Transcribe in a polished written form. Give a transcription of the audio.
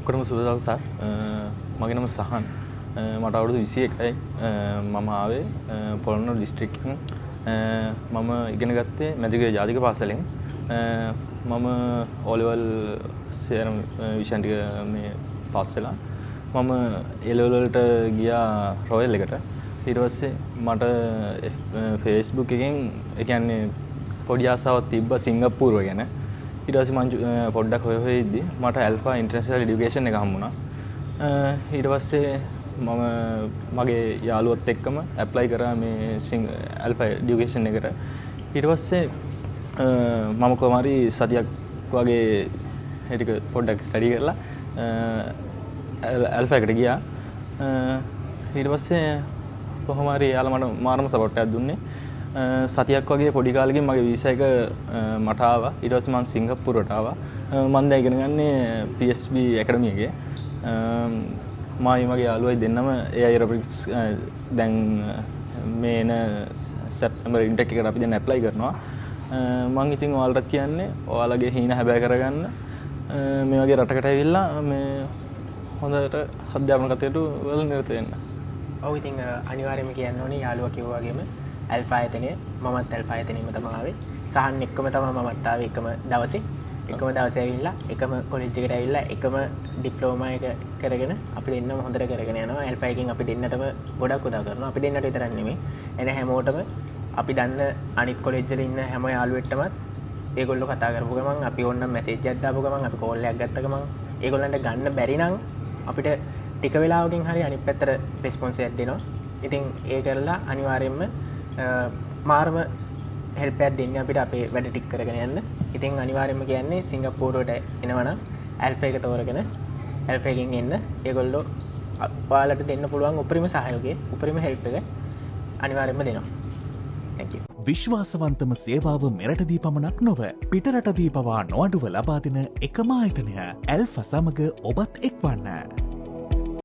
ඔක්කොටම සුබ දවසක්. මගේ නම සහන්. මට අවුරුදු 21යි. මම ආවේ පොළොන්නරු දිස්ත්‍රික්කෙන්. මම ඉගෙන ගත්තේ මැදිකේ ජාතික පාසලෙන්. මම O level සේරම විෂයන් ටික මේ පාස් වෙලා මම A level වලට ගියා රොයල් එකට. ඊට පස්සේ මට Facebook එකෙන් ඒ කියන්නේ පොඩි ආසාවක් තිබ්බා සිංගප්පූරුව ගැන. ඊට පස්සේ මම පොඩ්ඩක් හොය ඉද්දි මට ඇල්ෆා ඉන්ටර්නැෂනල් এডুকেෂන් එක හම්බුණා. ඊට පස්සේ මම මගේ යාළුවත් එක්කම ඇප්ලයි කරා මේ ඇල්ෆා এডুকেෂන් එකට. ඊට පස්සේ මම කොහොම හරි සතියක් වගේ ඒ ටික පොඩ්ඩක් ස්ටඩි කරලා ඇල්ෆා එකට ගියා. ඊට පස්සේ කොහොම හරි යාළුවා මට මාරම සපෝට් එකක් දුන්නේ. සතියක් වගේ පොඩි කාලෙකින් මගේ වීසා එක මට ආවා. ඊට පස්සේ මම සිංගප්පූරුවට ආවා. මම දැන් ඉගෙන ගන්නේ PSB ඇකඩමි එකේ. මගේ යාළුවයි දෙන්නම AI robotics දැන් මේන සැප්තැම්බර් ඉන්ටෙක් එකට අපි දැන් ඇප්ලයි කරනවා. මම ඉතින් ඔයාලට කියන්නේ ඔයාලගේ හීන හැබෑ කරගන්න මේ වගේ රටකට ඇවිල්ලා මේ හොඳට අධ්‍යාපන කටයුතු වල නිරත වෙන්න. ඔව් ඉතින් අනිවාර්යයෙන්ම කියන්න ඕනේ යාළුවා කිව්වා වගේම ඇල්ෆා ආයතනය මමත් ඇල්ෆා ආයතනෙම තමයි ආවේ. සහන් එක්කම තමයි මමත් ආවේ එකම දවසේ. එකම දවසේ ඇවිල්ලා එකම කොලෙජ් එකට ඇවිල්ලා එකම ඩිප්ලෝමා එක කරගෙන අපි දෙන්නම හොඳට කරගෙන යනවා. ඇල්ෆා එකෙන් අපි දෙන්නටම ගොඩක් උදව් කරනවා. අපි දෙන්නට විතරක් නෙමෙයි. එන හැමෝටම අපි දන්න අනිත් කොලෙජ් වල ඉන්න හැම යාළුවෙක්ටමත් ඒගොල්ලෝ කතා කරපු ගමන් අපි ඕනනම් මැසේජ් එකක් දාපු ගමන් අපි කෝල් එකක් ගත්ත ගමන් ඒගොල්ලන්ට ගන්න බැරි නම් අපිට ටික වෙලාවකින් හරි අනිත් පැත්තට රෙස්පොන්ස් එකක් දෙනවා. ඉතින් ඒ කරලා අනිවාර්යයෙන්ම මාර්ම හෙල්ප් එකක් දෙන්නේ අපිට අපේ වැඩ ටික කරගෙන යන්න. ඉතින් අනිවාර්යයෙන්ම කියන්නේ සිංගප්පූරුවට එනවනම් ඇල්ෆා එක තෝරගෙන ඇල්ෆා එකෙන් එන්න. ඒගොල්ලෝ ඔයාලට දෙන්න පුළුවන් උපරිම සහයෝගය, උපරිම හෙල්ප් එක අනිවාර්යයෙන්ම දෙනවා. Thank you. විශ්වාසවන්තම සේවාව මෙරටදී පමණක් නොව පිටරටදී පවා නොඅඩුව ලබා දෙන එකම ආයතනය ඇල්ෆා සමග ඔබත් එක්වන්න.